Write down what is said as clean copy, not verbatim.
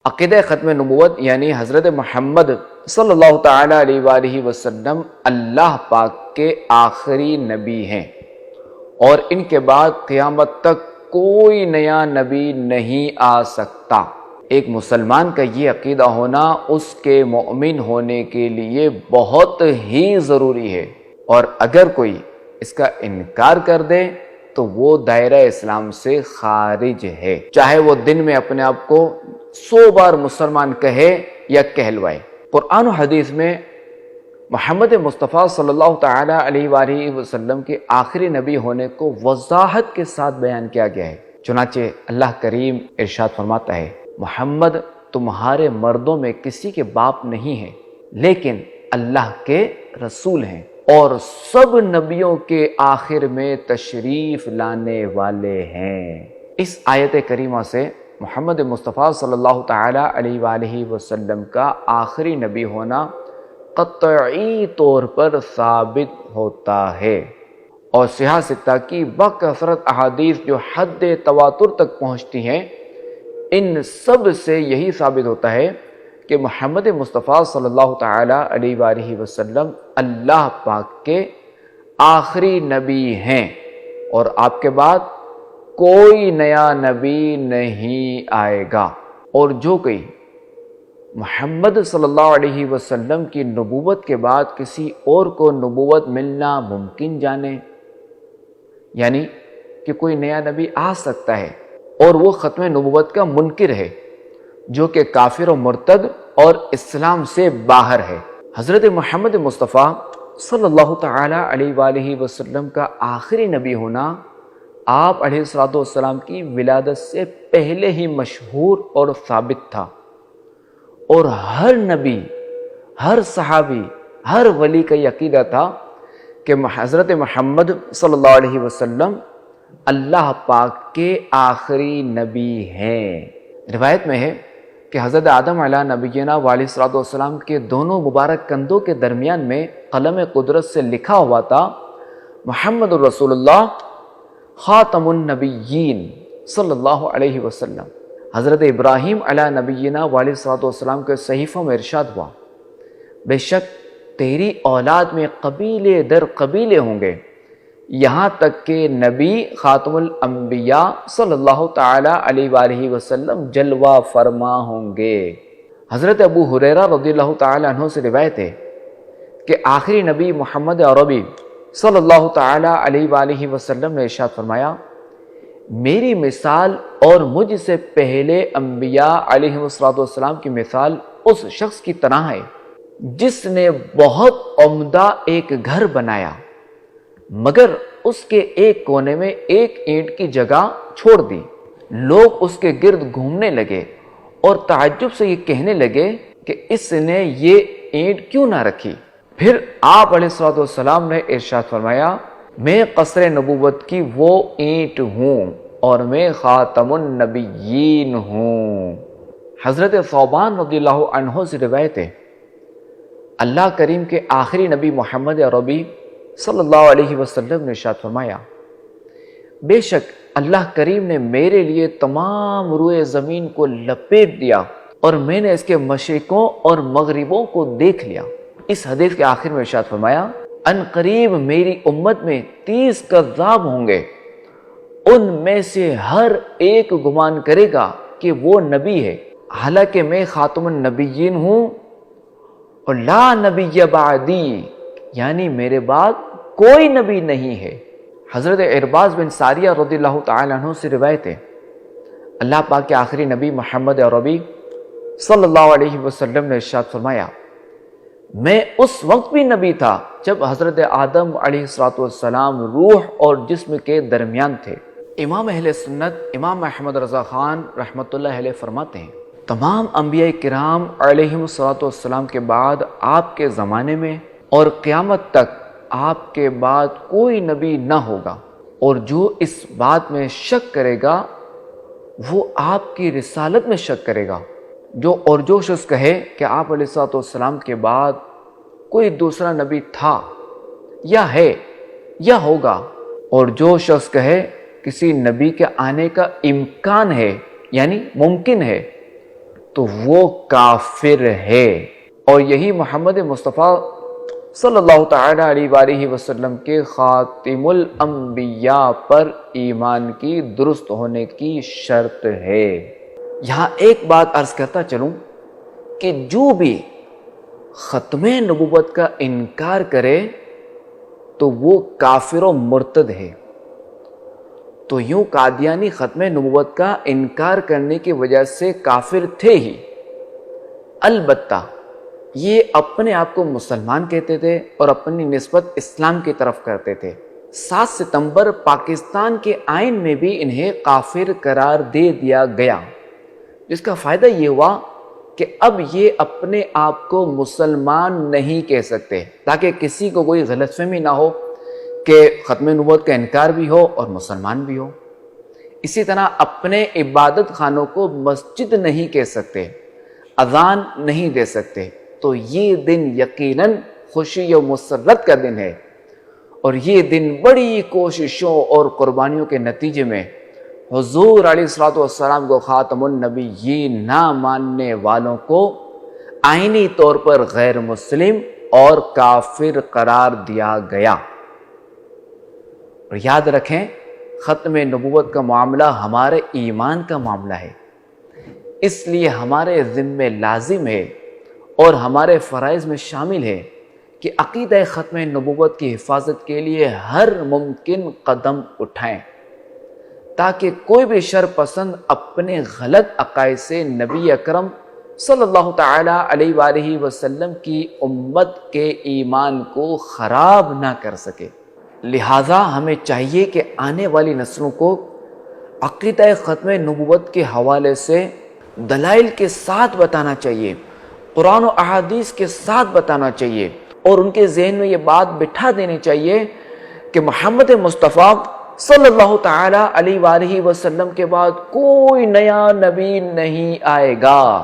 عقیدہ ختم نبوت یعنی حضرت محمد صلی اللہ تعالی علیہ وآلہ وسلم اللہ پاک کے آخری نبی ہیں، اور ان کے بعد قیامت تک کوئی نیا نبی نہیں آ سکتا۔ ایک مسلمان کا یہ عقیدہ ہونا اس کے مؤمن ہونے کے لیے بہت ہی ضروری ہے، اور اگر کوئی اس کا انکار کر دے تو وہ دائرہ اسلام سے خارج ہے، چاہے وہ دن میں اپنے آپ کو 100 بار مسلمان کہے یا کہلوائے۔ قرآن و حدیث میں محمد مصطفیٰ صلی اللہ تعالی علیہ وآلہ وسلم کے آخری نبی ہونے کو وضاحت کے ساتھ بیان کیا گیا ہے۔ چنانچہ اللہ کریم ارشاد فرماتا ہے، محمد تمہارے مردوں میں کسی کے باپ نہیں ہیں لیکن اللہ کے رسول ہیں اور سب نبیوں کے آخر میں تشریف لانے والے ہیں۔ اس آیت کریمہ سے محمد مصطفیٰ صلی اللہ تعالی علیہ وآلہ وسلم کا آخری نبی ہونا قطعی طور پر ثابت ہوتا ہے، اور صحیح ستہ کی بکثرت احادیث جو حد تواتر تک پہنچتی ہیں، ان سب سے یہی ثابت ہوتا ہے کہ محمد مصطفیٰ صلی اللہ تعالی علیہ وآلہ وسلم اللہ پاک کے آخری نبی ہیں، اور آپ کے بعد کوئی نیا نبی نہیں آئے گا۔ اور جو کوئی محمد صلی اللہ علیہ وسلم کی نبوت کے بعد کسی اور کو نبوت ملنا ممکن جانے، یعنی کہ کوئی نیا نبی آ سکتا ہے اور وہ ختم نبوت کا منکر ہے، جو کہ کافر و مرتد اور اسلام سے باہر ہے۔ حضرت محمد مصطفیٰ صلی اللہ تعالی علیہ وآلہ وسلم کا آخری نبی ہونا آپ علیہ السلام کی ولادت سے پہلے ہی مشہور اور ثابت تھا، اور ہر نبی، ہر صحابی، ہر ولی کا یہ عقیدہ تھا کہ حضرت محمد صلی اللہ علیہ وسلم اللہ پاک کے آخری نبی ہیں۔ روایت میں ہے کہ حضرت آدم علیہ نبینا علیہ السلام کے دونوں مبارک کندھوں کے درمیان میں قلم قدرت سے لکھا ہوا تھا، محمد الرسول اللہ خاتم النبیین صلی اللہ علیہ وسلم۔ حضرت ابراہیم علیہ نبینا علیہ السلام کے صحیفوں میں ارشاد ہوا، بے شک تیری اولاد میں قبیلے در قبیلے ہوں گے، یہاں تک کہ نبی خاتم الانبیاء صلی اللہ تعالی علیہ وآلہ وسلم جلوہ فرما ہوں گے۔ حضرت ابو ہریرہ رضی اللہ تعالی عنہ سے روایت ہے کہ آخری نبی محمد عربی صلی اللہ تعالی علیہ وآلہ وسلم نے ارشاد فرمایا، میری مثال اور مجھ سے پہلے انبیاء علیہ السلام کی مثال اس شخص کی طرح ہے جس نے بہت عمدہ ایک گھر بنایا، مگر اس کے ایک کونے میں ایک اینٹ کی جگہ چھوڑ دی۔ لوگ اس کے گرد گھومنے لگے اور تعجب سے یہ کہنے لگے کہ اس نے یہ اینٹ کیوں نہ رکھی۔ پھر آپ علیہ السلام نے ارشاد فرمایا، میں قصر نبوت کی وہ اینٹ ہوں اور میں خاتم النبیین ہوں۔ حضرت ثوبان رضی اللہ عنہ سے روایت ہے، اللہ کریم کے آخری نبی محمد عربی صلی اللہ علیہ وسلم نے ارشاد فرمایا، بے شک اللہ کریم نے میرے لیے تمام روئے زمین کو لپیٹ دیا اور میں نے اس کے مشرقوں اور مغربوں کو دیکھ لیا۔ اس حدیث کے آخر میں ارشاد فرمایا، ان قریب میری امت میں 30 کذاب ہوں گے، ان میں سے ہر ایک گمان کرے گا کہ وہ نبی ہے، حالانکہ میں خاتم النبیین ہوں اور لا نبی بعدی، یعنی میرے بعد کوئی نبی نہیں ہے۔ حضرت ارباز بن ساریہ رضی اللہ تعالی عنہ سے روایت ہے، اللہ پاک کے آخری نبی محمد عربی صلی اللہ علیہ وسلم نے ارشاد فرمایا، میں اس وقت بھی نبی تھا جب حضرت آدم علیہ السلام روح اور جسم کے درمیان تھے۔ امام اہل سنت امام احمد رضا خان رحمۃ اللہ علیہ فرماتے ہیں، تمام انبیاء کرام علیہ السلام کے بعد آپ کے زمانے میں اور قیامت تک آپ کے بعد کوئی نبی نہ ہوگا، اور جو اس بات میں شک کرے گا وہ آپ کی رسالت میں شک کرے گا۔ جو شخص کہے کہ آپ علیہ السلام کے بعد کوئی دوسرا نبی تھا یا ہے یا ہوگا، اور جو شخص کہے کسی نبی کے آنے کا امکان ہے یعنی ممکن ہے، تو وہ کافر ہے۔ اور یہی محمد مصطفیٰ صلی اللہ تعالی علیہ وآلہ وسلم کے خاتم الانبیاء پر ایمان کی درست ہونے کی شرط ہے۔ یہاں ایک بات عرض کرتا چلوں کہ جو بھی ختم نبوت کا انکار کرے تو وہ کافر و مرتد ہے۔ تو یوں قادیانی ختم نبوت کا انکار کرنے کی وجہ سے کافر تھے ہی، البتہ یہ اپنے آپ کو مسلمان کہتے تھے اور اپنی نسبت اسلام کی طرف کرتے تھے۔ 7 ستمبر پاکستان کے آئین میں بھی انہیں کافر قرار دے دیا گیا، جس کا فائدہ یہ ہوا کہ اب یہ اپنے آپ کو مسلمان نہیں کہہ سکتے، تاکہ کسی کو کوئی غلط فہمی نہ ہو کہ ختم نبوت کا انکار بھی ہو اور مسلمان بھی ہو۔ اسی طرح اپنے عبادت خانوں کو مسجد نہیں کہہ سکتے، اذان نہیں دے سکتے۔ تو یہ دن یقیناً خوشی و مسرت کا دن ہے، اور یہ دن بڑی کوششوں اور قربانیوں کے نتیجے میں حضور علیہ الصلوۃ والسلام کو خاتم النبیین نہ ماننے والوں کو آئینی طور پر غیر مسلم اور کافر قرار دیا گیا۔ اور یاد رکھیں، ختم نبوت کا معاملہ ہمارے ایمان کا معاملہ ہے، اس لیے ہمارے ذمہ لازم ہے اور ہمارے فرائض میں شامل ہے کہ عقیدہ ختم نبوت کی حفاظت کے لیے ہر ممکن قدم اٹھائیں، تاکہ کوئی بھی شر پسند اپنے غلط عقائد سے نبی اکرم صلی اللہ تعالی علیہ وآلہ وسلم کی امت کے ایمان کو خراب نہ کر سکے۔ لہٰذا ہمیں چاہیے کہ آنے والی نسلوں کو عقیدہ ختم نبوت کے حوالے سے دلائل کے ساتھ بتانا چاہیے، قرآن و احادیث کے ساتھ بتانا چاہیے، اور ان کے ذہن میں یہ بات بٹھا دینی چاہیے کہ محمد مصطفیٰ صلی اللہ تعالی علیہ وآلہ وسلم کے بعد کوئی نیا نبی نہیں آئے گا۔